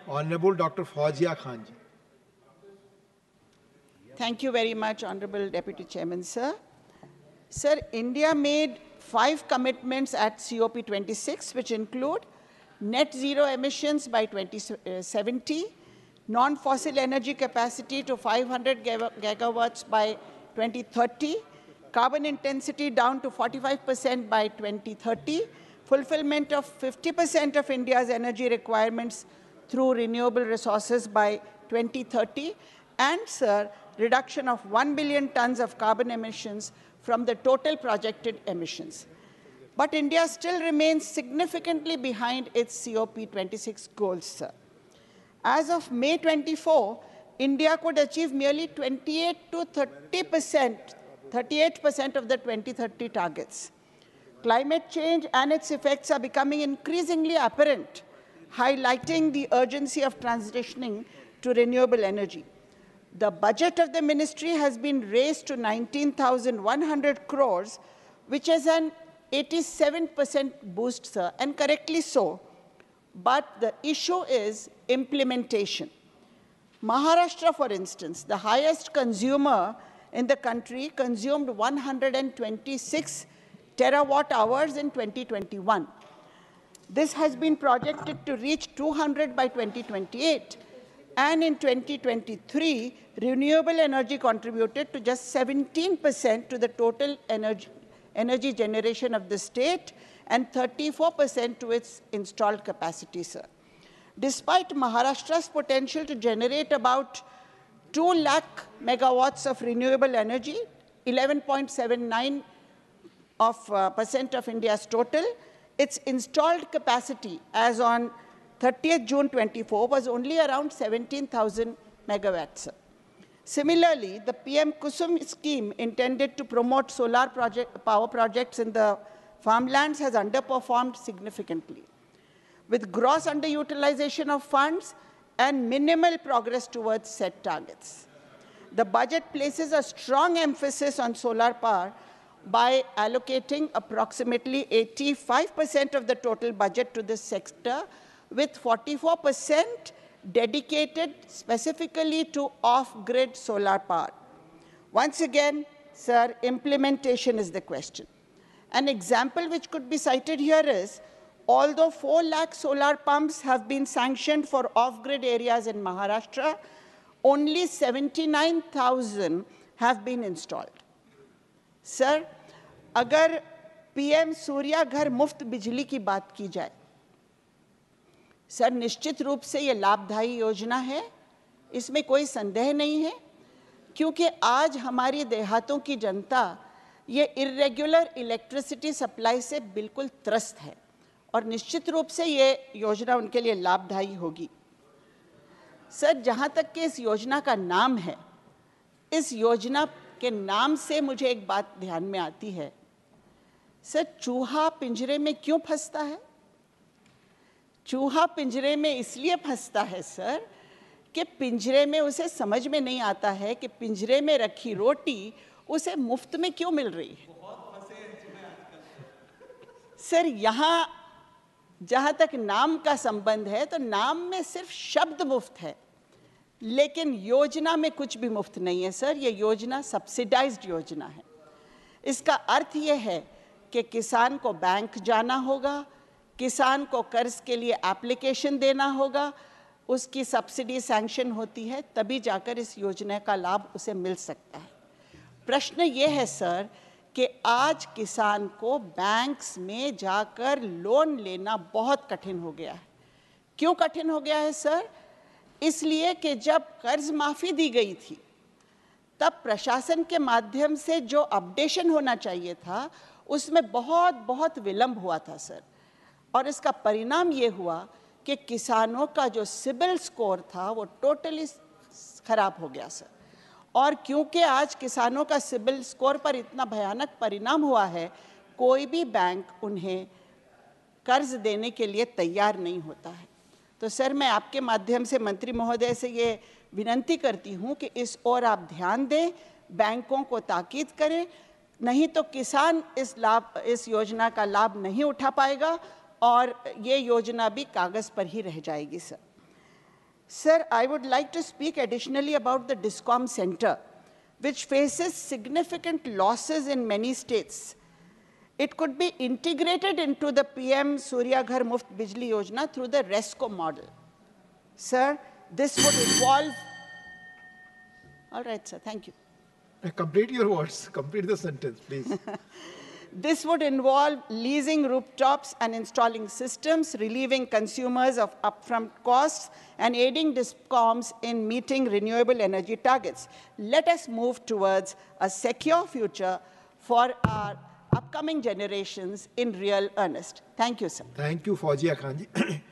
Honorable Dr. Fauzia Khan ji. Thank you very much, Honorable Deputy Chairman, sir. Sir, India made 5 commitments at COP26, which include net zero emissions by 2070, non-fossil energy capacity to 500 gigawatts by 2030, carbon intensity down to 45% by 2030, fulfillment of 50% of India's energy requirements through renewable resources by 2030, and, sir, reduction of 1 billion tons of carbon emissions from the total projected emissions. But India still remains significantly behind its COP26 goals, sir. As of May 24, India could achieve merely 28 to 38% of the 2030 targets. Climate change and its effects are becoming increasingly apparent, highlighting the urgency of transitioning to renewable energy. The budget of the ministry has been raised to 19,100 crores, which is an 87% boost, sir, and correctly so. But the issue is implementation. Maharashtra, for instance, the highest consumer in the country, consumed 126 terawatt hours in 2021. This has been projected to reach 200 by 2028. And in 2023, renewable energy contributed to just 17% to the total energy generation of the state and 34% to its installed capacity, sir. Despite Maharashtra's potential to generate about 2 lakh megawatts of renewable energy, 11.79% of India's total, its installed capacity as on 30th June 24 was only around 17,000 megawatts. Similarly, the PM Kusum scheme intended to promote solar power projects in the farmlands has underperformed significantly, with gross underutilization of funds and minimal progress towards set targets. The budget places a strong emphasis on solar power by allocating approximately 85% of the total budget to this sector, with 44% dedicated specifically to off-grid solar power. Once again, sir, implementation is the question. An example which could be cited here is, although 4 lakh solar pumps have been sanctioned for off-grid areas in Maharashtra, only 79,000 have been installed. Sir, अगर PM Surya घर मुफ्त बिजली की बात की जाए, sir, निश्चित रूप से ये लाभदायी योजना है, इसमें कोई संदेह नहीं है, क्योंकि आज हमारी देहातों की जनता ये इर्रेगुलर इलेक्ट्रिसिटी सप्लाई से बिल्कुल त्रस्त है और निश्चित रूप से ये योजना उनके लिए लाभदायी होगी। सर, जहाँ तक कि इस योजना का नाम है, इस योजना के नाम से मुझे एक बात ध्यान में आती है। सर, चूहा पिंजरे में क्यों फंसता है? चूहा पिंजरे में इसलिए फंसता है, सर, कि पिंजरे में उसे समझ में नहीं आता है कि पिंजरे में रखी रोटी उसे मुफ्त में क्यों मिल रही है। सर, यहाँ जहाँ तक नाम का संबंध है, तो नाम में सिर्फ शब्द मुफ्त है, लेकिन योजना में कुछ भी मुफ्त नहीं है, सर। ये योजना सब्सिडाइज्ड योजना है। इसका अर्थ ये है कि किसान को बैंक जाना होगा, किसान को कर्ज के लिए एप्लीकेशन देना होगा, उसकी सब्सिडी सैंक्शन होती है, तभी जाकर इस योजना का लाभ उसे मिल सकता है। प्रश्न ये है, सर, कि आज किसान को बैंक्स में जाकर लोन लेना बहुत कठिन हो गया है। क्यों कठिन हो गया है, सर? इसलिए कि जब कर्ज माफ़ी दी गई थी, तब प्रशासन के माध्यम से जो अपडेशन होना चाहिए था, उसमें बहुत विलंब हुआ था, सर। और इसका परिणाम ये हुआ कि किसानों का जो सिबिल स्कोर था वो टोटली खराब हो गया, सर। और क्योंकि आज किसानों का सिबिल स्कोर पर इतना भयानक परिणाम हुआ है, कोई भी बैंक उन्हें कर्ज देने के लिए तैयार नहीं होता है। तो सर, मैं आपके माध्यम से मंत्री महोदय से ये विनती करती हूँ कि इस ओर आप ध्यान दें, बैंकों को ताकीद करें, नहीं तो किसान इस योजना का लाभ नहीं उठा पाएगा और ये योजना भी कागज़ पर ही रह जाएगी, sir. Sir, I would like to speak additionally about the DISCOM Center, which faces significant losses in many states. It could be integrated into the PM Surya Ghar Muft Bijli Yojana through the RESCO model. Sir, this would involve... All right, sir, thank you. Complete your words. Complete the sentence, please. This would involve leasing rooftops and installing systems, relieving consumers of upfront costs, and aiding DISCOMs in meeting renewable energy targets. Let us move towards a secure future for our upcoming generations in real earnest. Thank you, sir. Thank you, Fauzia Khan ji.